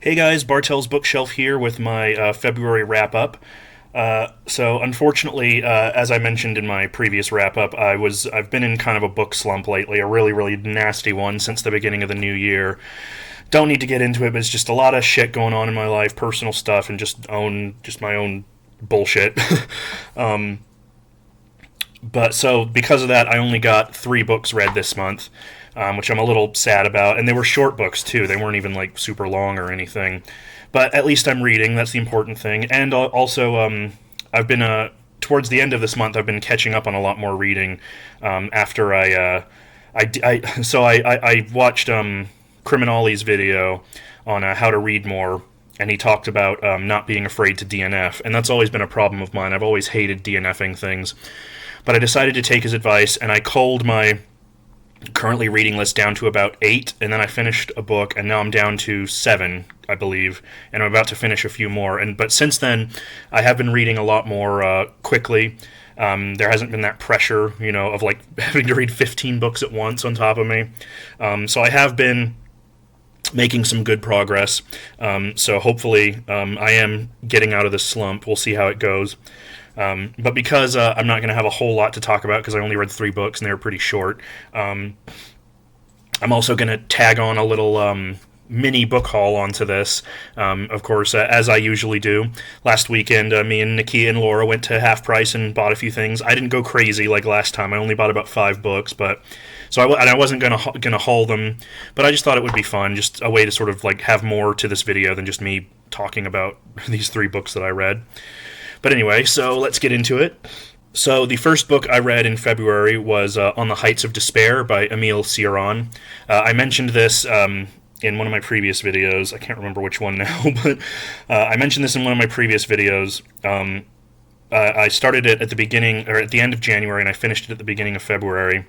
Hey guys, Bartell's Bookshelf here with my February wrap up. So unfortunately, as I mentioned in my previous wrap up, I've been in kind of a book slump lately, a really nasty one since the beginning of the new year. Don't need to get into it, but it's just a lot of shit going on in my life, personal stuff, and just my own bullshit. um, but so because of that, I only got 3 books read this month, which I'm a little sad about. And they were short books too; they weren't even like super long or anything. But at least I'm reading. That's the important thing. And also, I've been towards the end of this month, I've been catching up on a lot more reading. After I watched CriminOlly's video on how to read more, and he talked about not being afraid to DNF, and that's always been a problem of mine. I've always hated DNFing things, but I decided to take his advice, and I culled my currently reading list down to about 8, and then I finished a book, and now I'm down to 7, I believe, and I'm about to finish a few more. But since then, I have been reading a lot more quickly. There hasn't been that pressure, of like having to read 15 books at once on top of me. So I have been making some good progress. So hopefully, I am getting out of this slump. We'll see how it goes. But because I'm not going to have a whole lot to talk about because I only read 3 books and they were pretty short, I'm also going to tag on a little mini book haul onto this. Of course, as I usually do. Last weekend, me and Nakia and Laura went to Half Price and bought a few things. I didn't go crazy like last time. I only bought about 5 books, but I wasn't gonna haul them, but I just thought it would be fun, just a way to sort of like have more to this video than just me talking about these 3 books that I read. But anyway, so let's get into it. So the first book I read in February was On the Heights of Despair by Cioran. I mentioned this in one of my previous videos. I can't remember which one now, but I mentioned this in one of my previous videos. I started it at the beginning, or at the end of January, and I finished it at the beginning of February.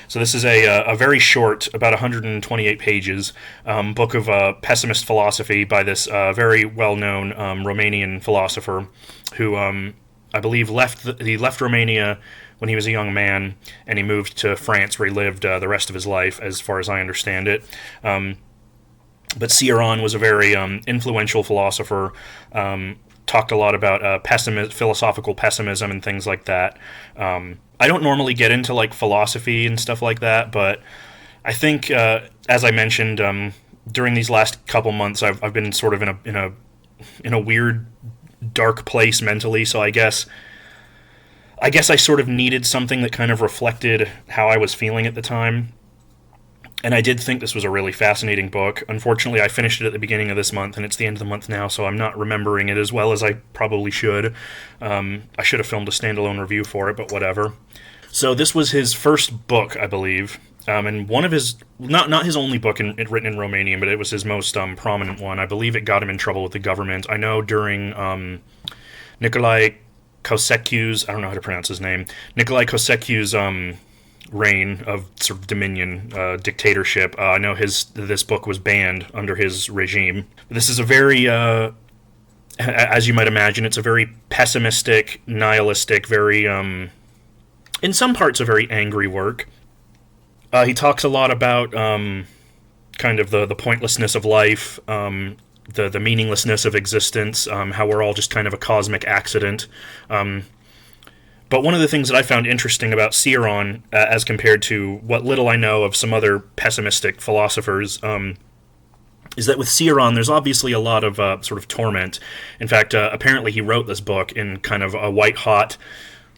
So this is a very short, about 128 pages, book of pessimist philosophy by this very well-known Romanian philosopher who I believe he left Romania when he was a young man, and he moved to France where he lived the rest of his life, as far as I understand it. But Cioran was a very influential philosopher, talked a lot about philosophical pessimism and things like that. I don't normally get into like philosophy and stuff like that, but I think, as I mentioned, during these last couple months, I've been sort of in a weird, dark place mentally. So I guess I sort of needed something that kind of reflected how I was feeling at the time. And I did think this was a really fascinating book. Unfortunately, I finished it at the beginning of this month, and it's the end of the month now, so I'm not remembering it as well as I probably should. I should have filmed a standalone review for it, but whatever. So this was his first book, I believe, and one of his, not his only book written in Romanian, but it was his most prominent one. I believe it got him in trouble with the government. I know during Nicolae Ceausescu's, I don't know how to pronounce his name, Nicolae Ceausescu's reign of sort of dominion, dictatorship. I know this book was banned under his regime. This is a very, as you might imagine, it's a very pessimistic, nihilistic, very, in some parts, a very angry work. He talks a lot about kind of the pointlessness of life, the meaninglessness of existence, how we're all just kind of a cosmic accident. But one of the things that I found interesting about Cioran, as compared to what little I know of some other pessimistic philosophers, is that with Cioran, there's obviously a lot of sort of torment. In fact, apparently he wrote this book in kind of a white-hot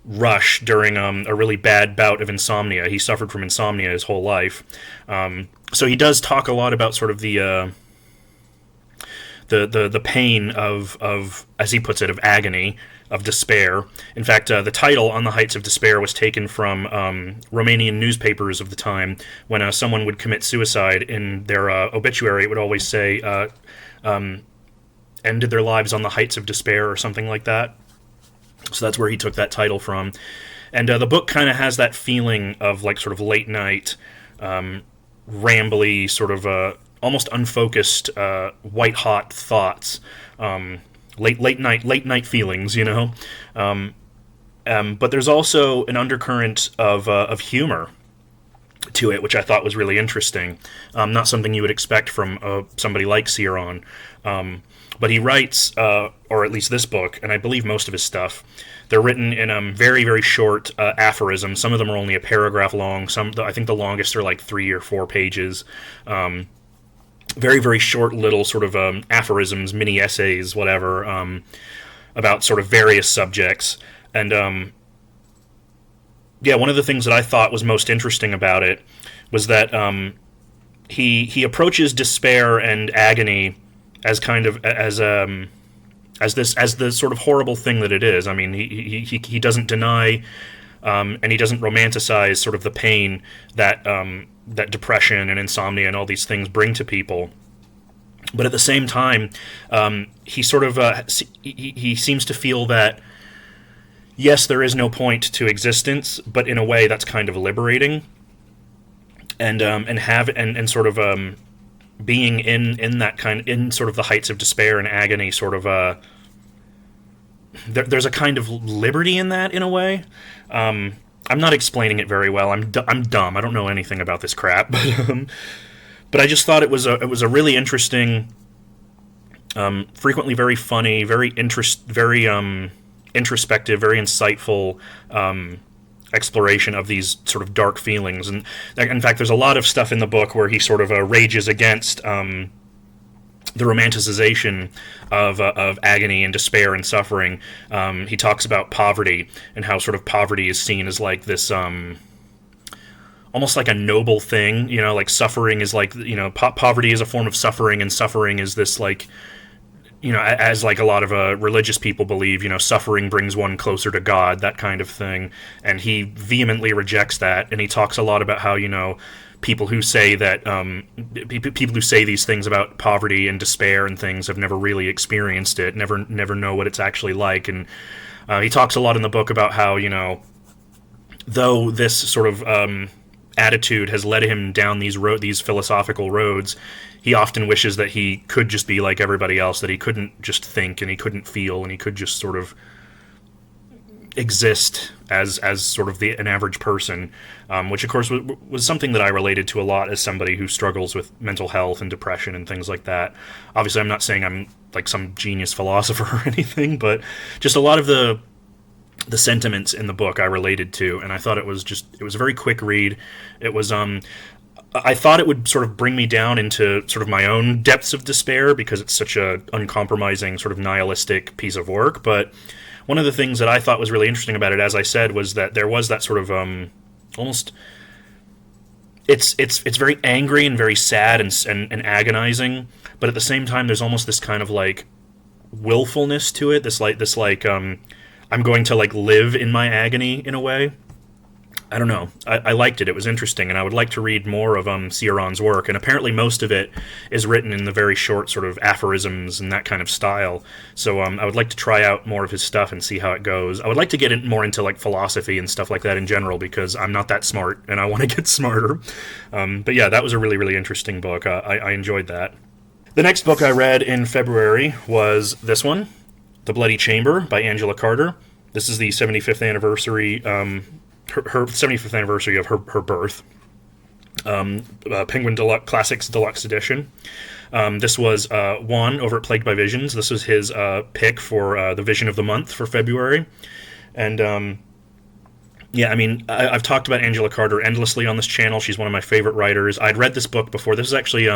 rush during a really bad bout of insomnia. He suffered from insomnia his whole life. So he does talk a lot about sort of the pain of, as he puts it, of agony, of despair. In fact, the title, On the Heights of Despair, was taken from Romanian newspapers of the time. When someone would commit suicide, in their obituary, it would always say, ended their lives on the heights of despair, or something like that. So that's where he took that title from. And the book kind of has that feeling of like sort of late night, rambly, sort of almost unfocused, white-hot thoughts. Late night feelings, but there's also an undercurrent of humor to it, which I thought was really interesting. Not something you would expect from somebody like Cioran. But he writes, or at least this book, and I believe most of his stuff, they're written in very, very short aphorisms. Some of them are only a paragraph long. I think the longest are like 3 or 4 pages. Very, very short little sort of aphorisms, mini essays, whatever, about sort of various subjects. And yeah, one of the things that I thought was most interesting about it was that he approaches despair and agony as kind of as the sort of horrible thing that it is. I mean, he doesn't deny and he doesn't romanticize sort of the pain that that depression and insomnia and all these things bring to people. But at the same time, he sort of he seems to feel that yes, there is no point to existence, but in a way that's kind of liberating, and sort of being in that kind, in sort of the heights of despair and agony, sort of there's a kind of liberty in that, in a way. I'm not explaining it very well. I'm dumb. I don't know anything about this crap, but I just thought it was a really interesting, frequently very funny, very introspective, very insightful exploration of these sort of dark feelings. And in fact, there's a lot of stuff in the book where he sort of rages against the romanticization of agony and despair and suffering. He talks about poverty and how sort of poverty is seen as like this almost like a noble thing, you know, like suffering is like, you know, poverty is a form of suffering, and suffering is this, like, you know, as like a lot of religious people believe, you know, suffering brings one closer to God, that kind of thing. And he vehemently rejects that, and he talks a lot about how, you know, people who say that people who say these things about poverty and despair and things have never really experienced it, never know what it's actually like. And he talks a lot in the book about how, you know, though this sort of attitude has led him down these philosophical roads, he often wishes that he could just be like everybody else, that he couldn't just think and he couldn't feel and he could just sort of exist as sort of an average person, which of course was something that I related to a lot as somebody who struggles with mental health and depression and things like that. Obviously, I'm not saying I'm like some genius philosopher or anything, but just a lot of the sentiments in the book I related to, and I thought it was a very quick read. It was I thought it would sort of bring me down into sort of my own depths of despair because it's such a uncompromising sort of nihilistic piece of work. But one of the things that I thought was really interesting about it, as I said, was that there was that sort of almost it's very angry and very sad and agonizing, but at the same time there's almost this kind of like willfulness to it, this like I'm going to like live in my agony in a way. I don't know. I liked it. It was interesting, and I would like to read more of Cioran's work. And apparently, most of it is written in the very short sort of aphorisms and that kind of style. So I would like to try out more of his stuff and see how it goes. I would like to get it more into like philosophy and stuff like that in general, because I'm not that smart and I want to get smarter. But yeah, that was a really, really interesting book. I enjoyed that. The next book I read in February was this one, The Bloody Chamber by Angela Carter. This is the 75th anniversary. Her 75th anniversary of her birth. Penguin Classics Deluxe Edition. This was Juan over at PlaguedbyVisions. This was his pick for the Vision of the Month for February. And yeah, I mean, I've talked about Angela Carter endlessly on this channel. She's one of my favorite writers. I'd read this book before. This is actually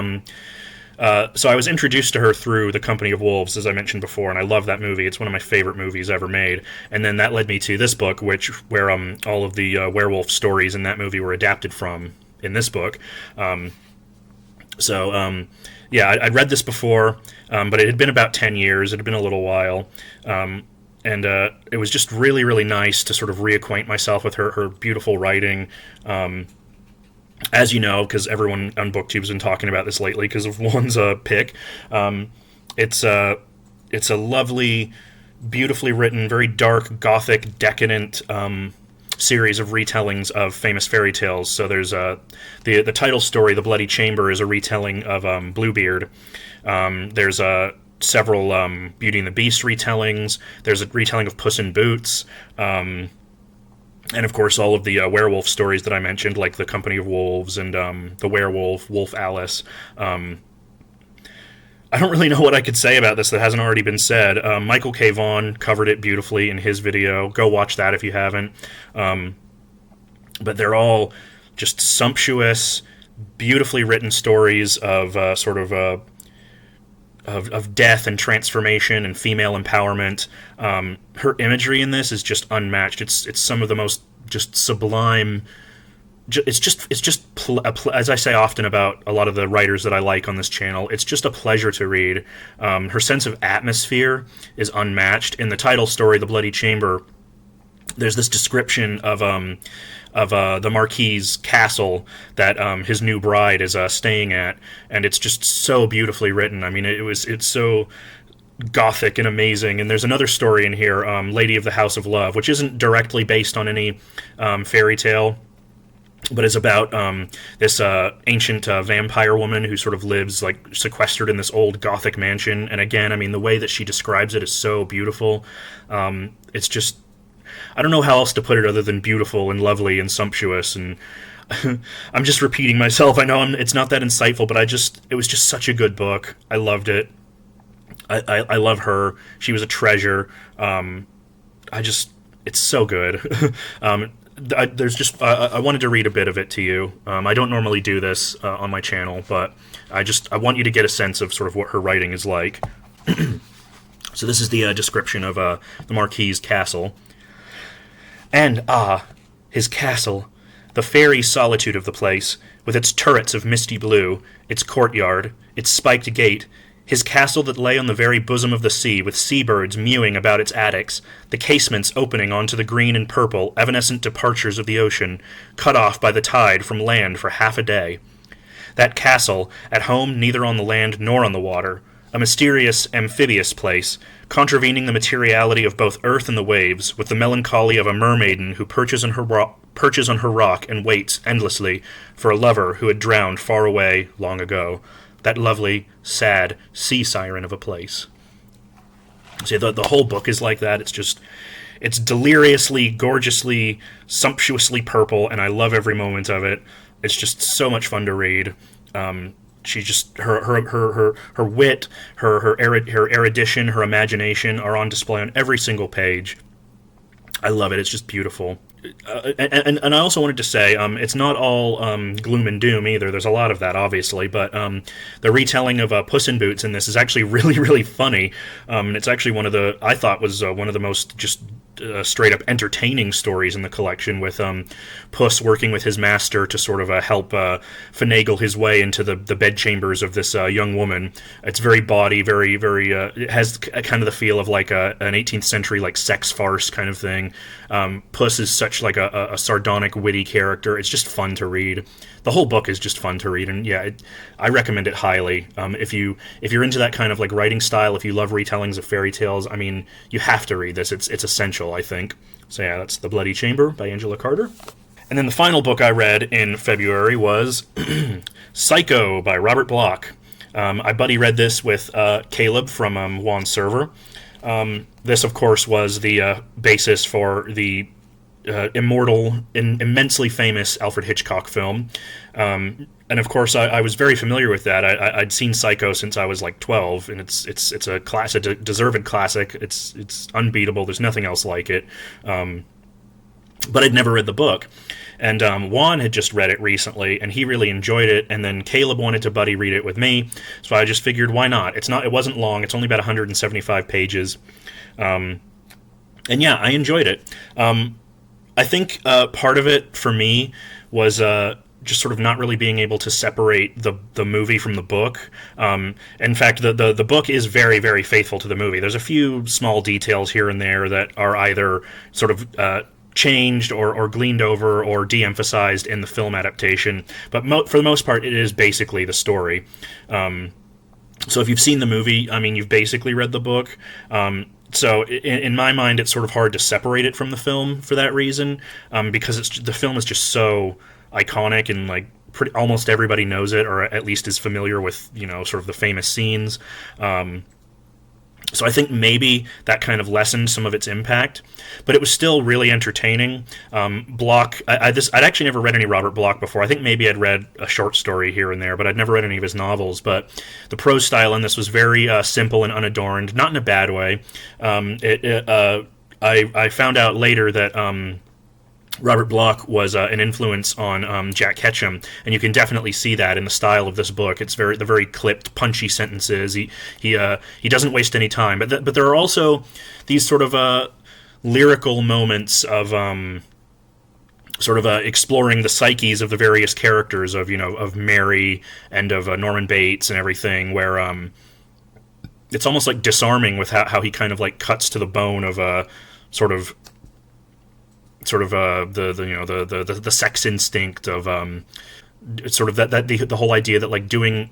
so I was introduced to her through The Company of Wolves, as I mentioned before, and I love that movie. It's one of my favorite movies ever made. And then that led me to this book, where all of the werewolf stories in that movie were adapted from in this book. Yeah, I'd read this before, but it had been about 10 years. It had been a little while. And it was just really, really nice to sort of reacquaint myself with her beautiful writing. As you know, because everyone on BookTube has been talking about this lately because of Juan's pick, it's a lovely, beautifully written, very dark, gothic, decadent series of retellings of famous fairy tales. So there's the title story, The Bloody Chamber, is a retelling of Bluebeard. There's several Beauty and the Beast retellings. There's a retelling of Puss in Boots. And of course, all of the werewolf stories that I mentioned, like the Company of Wolves and the werewolf, Wolf Alice. I don't really know what I could say about this that hasn't already been said. Michael K. Vaughan covered it beautifully in his video. Go watch that if you haven't. But they're all just sumptuous, beautifully written stories of of death and transformation and female empowerment. Her imagery in this is just unmatched. It's some of the most just sublime. As I say often about a lot of the writers that I like on this channel, it's just a pleasure to read. Her sense of atmosphere is unmatched. In the title story, The Bloody Chamber, there's this description of the Marquis's castle that his new bride is staying at, and it's just so beautifully written. I mean, it's so gothic and amazing. And there's another story in here, Lady of the House of Love, which isn't directly based on any fairy tale, but is about this ancient vampire woman who sort of lives like sequestered in this old gothic mansion. And again, I mean, the way that she describes it is so beautiful. It's just, I don't know how else to put it other than beautiful and lovely and sumptuous. And I'm just repeating myself. I know it's not that insightful, but it was just such a good book. I loved it. I love her. She was a treasure. It's so good. I wanted to read a bit of it to you. I don't normally do this on my channel, but I want you to get a sense of sort of what her writing is like. So this is the description of the Marquis's castle. And his castle, the fairy solitude of the place, with its turrets of misty blue, its courtyard, its spiked gate, his castle that lay on the very bosom of the sea, with seabirds mewing about its attics, the casements opening onto the green and purple, evanescent departures of the ocean, cut off by the tide from land for half a day. That castle, at home neither on the land nor on the water, a mysterious, amphibious place, contravening the materiality of both earth and the waves, with the melancholy of a mermaiden who perches on her rock and waits endlessly for a lover who had drowned far away long ago. That lovely, sad sea siren of a place. See, the whole book is like that. It's deliriously, gorgeously, sumptuously purple, and I love every moment of it. It's just so much fun to read. She just her wit, her erudition, her imagination are on display on every single page. I love it. It's just beautiful. And I also wanted to say, it's not all gloom and doom either. There's a lot of that, obviously, but the retelling of Puss in Boots in this is actually really, really funny. And it's actually I thought was one of the most just straight up entertaining stories in the collection, with Puss working with his master to sort of help finagle his way into the bedchambers of this young woman. It's very bawdy, very, very. It has kind of the feel of like an 18th century like sex farce kind of thing. Puss is such like a sardonic, witty character. It's just fun to read. The whole book is just fun to read, and yeah, I recommend it highly. If you're into that kind of like writing style, if you love retellings of fairy tales, I mean, you have to read this. It's essential, I think. So yeah, that's The Bloody Chamber by Angela Carter. And then the final book I read in February was Psycho by Robert Bloch. I buddy read this with Caleb from Juan's server. This, of course, was the basis for the immortal and immensely famous Alfred Hitchcock film. And of course, I was very familiar with that. I'd seen Psycho since I was like 12, and it's a classic, a deserved classic. It's unbeatable. There's nothing else like it. But I'd never read the book. And Juan had just read it recently, and he really enjoyed it. And then Caleb wanted to buddy read it with me, so I just figured, why not? It wasn't long. It's only about 175 pages. And yeah, I enjoyed it. I think part of it for me was just sort of not really being able to separate the movie from the book. In fact, the book is very, very faithful to the movie. There's a few small details here and there that are either sort of changed or gleaned over or de-emphasized in the film adaptation, but for the most part, it is basically the story. So if you've seen the movie, I mean, you've basically read the book. So in my mind, it's sort of hard to separate it from the film for that reason, because the film is just so iconic, and like almost everybody knows it, or at least is familiar with, sort of the famous scenes. So I think maybe that kind of lessened some of its impact, but it was still really entertaining. Bloch, I'd actually never read any Robert Bloch before. I think maybe I'd read a short story here and there, but I'd never read any of his novels. But the prose style in this was very simple and unadorned, not in a bad way. I found out later that Robert Bloch was an influence on Jack Ketchum, and you can definitely see that in the style of this book. It's the very clipped, punchy sentences. He doesn't waste any time, but there are also these sort of lyrical moments of exploring the psyches of the various characters of Mary and of Norman Bates and everything, where it's almost like disarming with how he kind of like cuts to the bone of the sex instinct of sort of the whole idea that like doing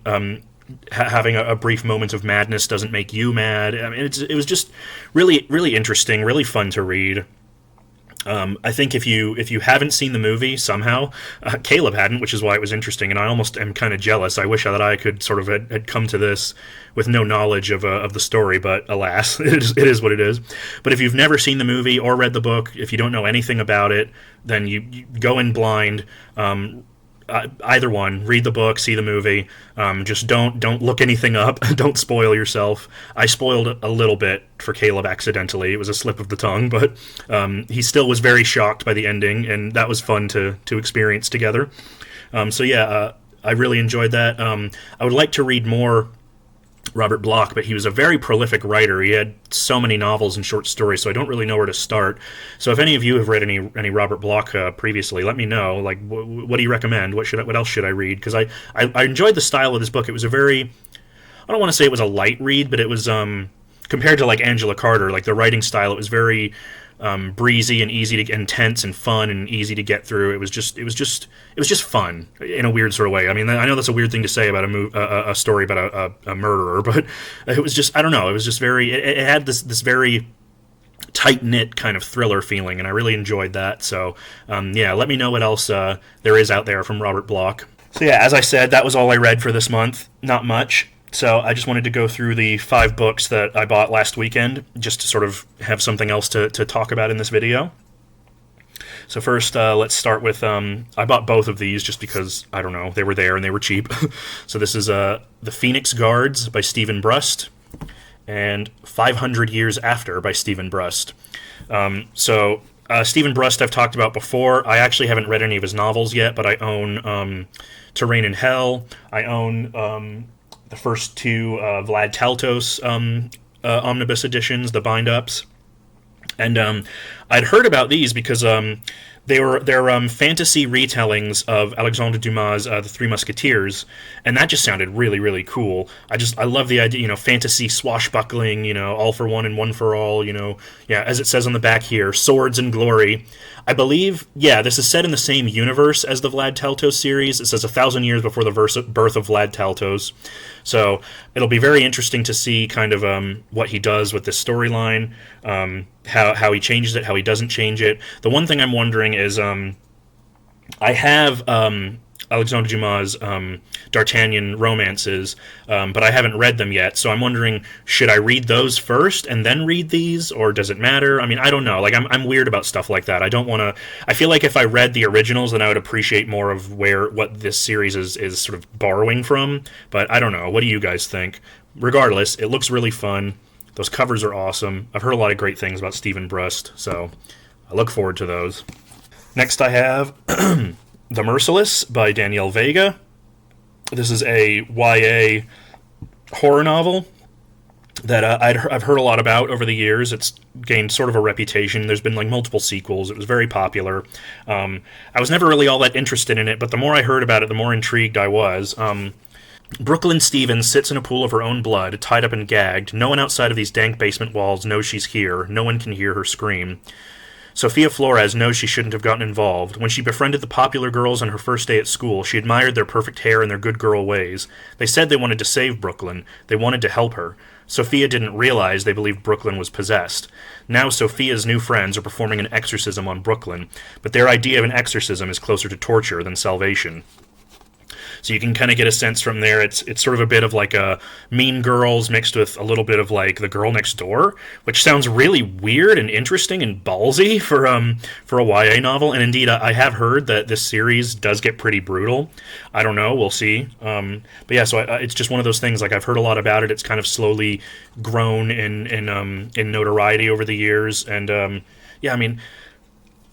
having a brief moment of madness doesn't make you mad. I mean, it was just really interesting, really fun to read. I think if you haven't seen the movie somehow, Caleb hadn't, which is why it was interesting, and I almost am kind of jealous. I wish that I could sort of had come to this with no knowledge of the story, but alas, it is what it is. But if you've never seen the movie or read the book, if you don't know anything about it, then you go in blind. Either one, read the book, see the movie. Just don't look anything up. Don't spoil yourself. I spoiled a little bit for Caleb accidentally. It was a slip of the tongue, but he still was very shocked by the ending, and that was fun to experience together. I really enjoyed that. I would like to read more Robert Bloch, but he was a very prolific writer. He had so many novels and short stories, so I don't really know where to start. So if any of you have read any Robert Bloch previously, let me know. Like, what do you recommend? What else should I read? Because I enjoyed the style of this book. It was a very, I don't want to say it was a light read, but it was compared to like Angela Carter, like the writing style, it was very breezy and easy to intense and fun and easy to get through. It was just fun in a weird sort of way. I mean, I know that's a weird thing to say about a story about a murderer, but it was just, I don't know, it was just very, it had this very tight-knit kind of thriller feeling, and I really enjoyed that. So let me know what else there is out there from Robert Bloch. So yeah, as I said, that was all I read for this month. Not much. So I just wanted to go through the 5 books that I bought last weekend, just to sort of have something else to talk about in this video. So first, let's start with, I bought both of these just because, I don't know, they were there and they were cheap. So this is The Phoenix Guards by Stephen Brust, and 500 Years After by Stephen Brust. Stephen Brust I've talked about before. I actually haven't read any of his novels yet, but I own To Reign in Hell. I own the first 2 Vlad Taltos omnibus editions, the bind-ups. And I'd heard about these because they're fantasy retellings of Alexandre Dumas' The Three Musketeers, and that just sounded really, really cool. I love the idea, fantasy swashbuckling, all for one and one for all, as it says on the back here, swords and glory. I believe, this is set in the same universe as the Vlad Taltos series. It says 1,000 years before the birth of Vlad Taltos. So it'll be very interesting to see kind of what he does with this storyline, how he changes it, how he doesn't change it. The one thing I'm wondering is I have Alexandre Dumas' D'Artagnan romances, but I haven't read them yet, so I'm wondering, should I read those first and then read these, or does it matter? I mean, I don't know. Like, I'm weird about stuff like that. I don't want to... I feel like if I read the originals, then I would appreciate more of what this series is sort of borrowing from, but I don't know. What do you guys think? Regardless, it looks really fun. Those covers are awesome. I've heard a lot of great things about Stephen Brust, so I look forward to those. Next I have The Merciless by Danielle Vega. This is a YA horror novel that I've heard a lot about over the years. It's gained sort of a reputation. There's been like multiple sequels. It was very popular. I was never really all that interested in it, but the more I heard about it, the more intrigued I was. Brooklyn Stevens sits in a pool of her own blood, tied up and gagged. No one outside of these dank basement walls knows she's here. No one can hear her scream. Sofia Flores knows she shouldn't have gotten involved. When she befriended the popular girls on her first day at school, she admired their perfect hair and their good girl ways. They said they wanted to save Brooklyn. They wanted to help her. Sophia didn't realize they believed Brooklyn was possessed. Now Sophia's new friends are performing an exorcism on Brooklyn, but their idea of an exorcism is closer to torture than salvation. So you can kind of get a sense from there. It's sort of a bit of like a Mean Girls mixed with a little bit of like The Girl Next Door, which sounds really weird and interesting and ballsy for a YA novel. And indeed, I have heard that this series does get pretty brutal. I don't know. We'll see. But yeah, so it's just one of those things. Like, I've heard a lot about it. It's kind of slowly grown in notoriety over the years. And yeah, I mean,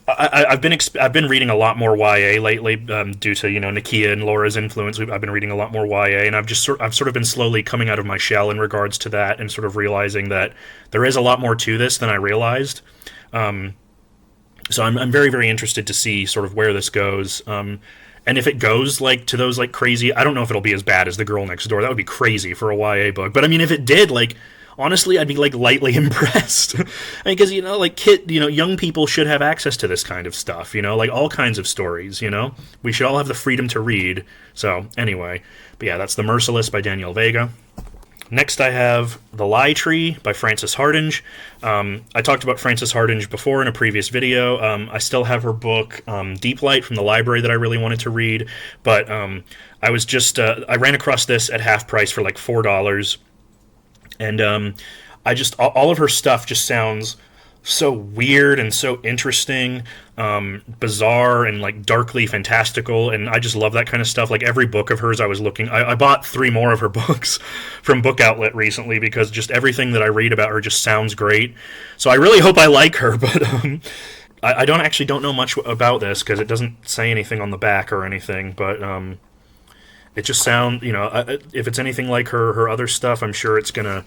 I've been reading a lot more YA lately, due to Nakia and Laura's influence. I've been reading a lot more YA, and I've sort of been slowly coming out of my shell in regards to that, and sort of realizing that there is a lot more to this than I realized. So I'm very, very interested to see sort of where this goes. And if it goes like to those like crazy, I don't know if it'll be as bad as The Girl Next Door. That would be crazy for a YA book. But I mean, if it did, like, honestly, I'd be like lightly impressed. Because like young people should have access to this kind of stuff. Like all kinds of stories. We should all have the freedom to read. So anyway, but yeah, that's The Merciless by Danielle Vega. Next, I have The Lie Tree by Frances Hardinge. I talked about Frances Hardinge before in a previous video. I still have her book, Deep Light, from the library that I really wanted to read. But I ran across this at half price for like $4. And all of her stuff just sounds so weird and so interesting, bizarre and like darkly fantastical, and I just love that kind of stuff. Like every book of hers, I bought 3 more of her books from Book Outlet recently because just everything that I read about her just sounds great. So I really hope I like her, but I don't know much about this because it doesn't say anything on the back or anything, but it just sounds, if it's anything like her other stuff, I'm sure it's gonna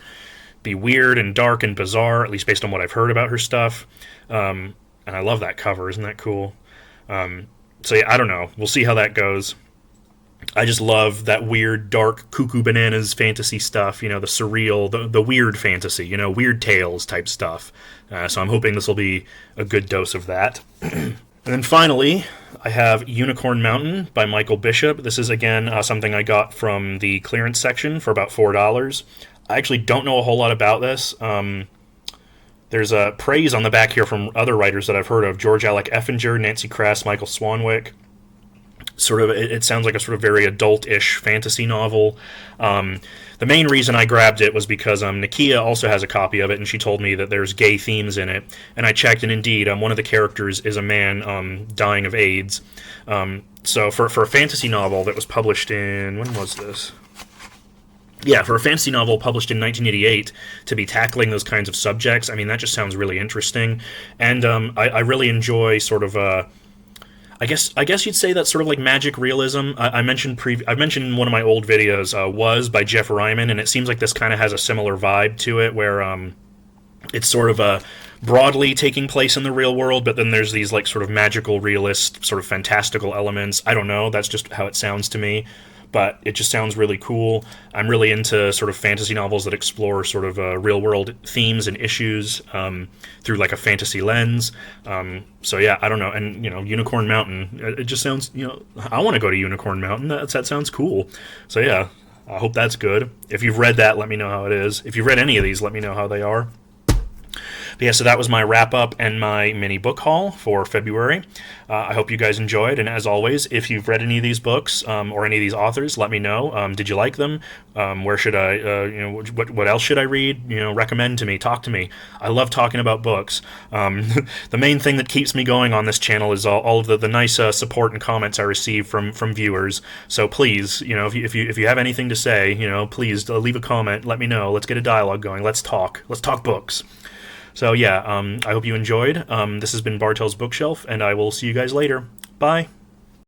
be weird and dark and bizarre, at least based on what I've heard about her stuff. And I love that cover. Isn't that cool? So yeah, I don't know. We'll see how that goes. I just love that weird, dark, cuckoo bananas fantasy stuff, the surreal, the weird fantasy, weird tales type stuff. So I'm hoping this will be a good dose of that. And then finally, I have Unicorn Mountain by Michael Bishop. This is, again, something I got from the clearance section for about $4. I actually don't know a whole lot about this. There's a praise on the back here from other writers that I've heard of: George Alec Effinger, Nancy Kress, Michael Swanwick. It sounds like a sort of very adult-ish fantasy novel. The main reason I grabbed it was because Nakia also has a copy of it, and she told me that there's gay themes in it. And I checked, and indeed, one of the characters is a man dying of AIDS. So for a fantasy novel that was published in... When was this? Yeah, for a fantasy novel published in 1988 to be tackling those kinds of subjects, I mean, that just sounds really interesting. And I really enjoy sort of... I guess you'd say that's sort of like magic realism. I mentioned in one of my old videos, Was by Jeff Ryman, and it seems like this kind of has a similar vibe to it, where it's sort of broadly taking place in the real world, but then there's these like sort of magical, realist, sort of fantastical elements. I don't know, that's just how it sounds to me. But it just sounds really cool. I'm really into sort of fantasy novels that explore sort of real-world themes and issues through like a fantasy lens. So yeah, I don't know. And, Unicorn Mountain, it just sounds, I want to go to Unicorn Mountain. That sounds cool. So yeah, I hope that's good. If you've read that, let me know how it is. If you've read any of these, let me know how they are. But yeah, so that was my wrap-up and my mini book haul for February. I hope you guys enjoyed, and as always, if you've read any of these books or any of these authors, let me know. Did you like them? Where should I, what else should I read? Recommend to me, talk to me. I love talking about books. The main thing that keeps me going on this channel is all of the nice support and comments I receive from viewers. So please, if you have anything to say, please leave a comment. Let me know. Let's get a dialogue going. Let's talk. Let's talk books. So yeah, I hope you enjoyed. This has been Bartel's Bookshelf, and I will see you guys later. Bye!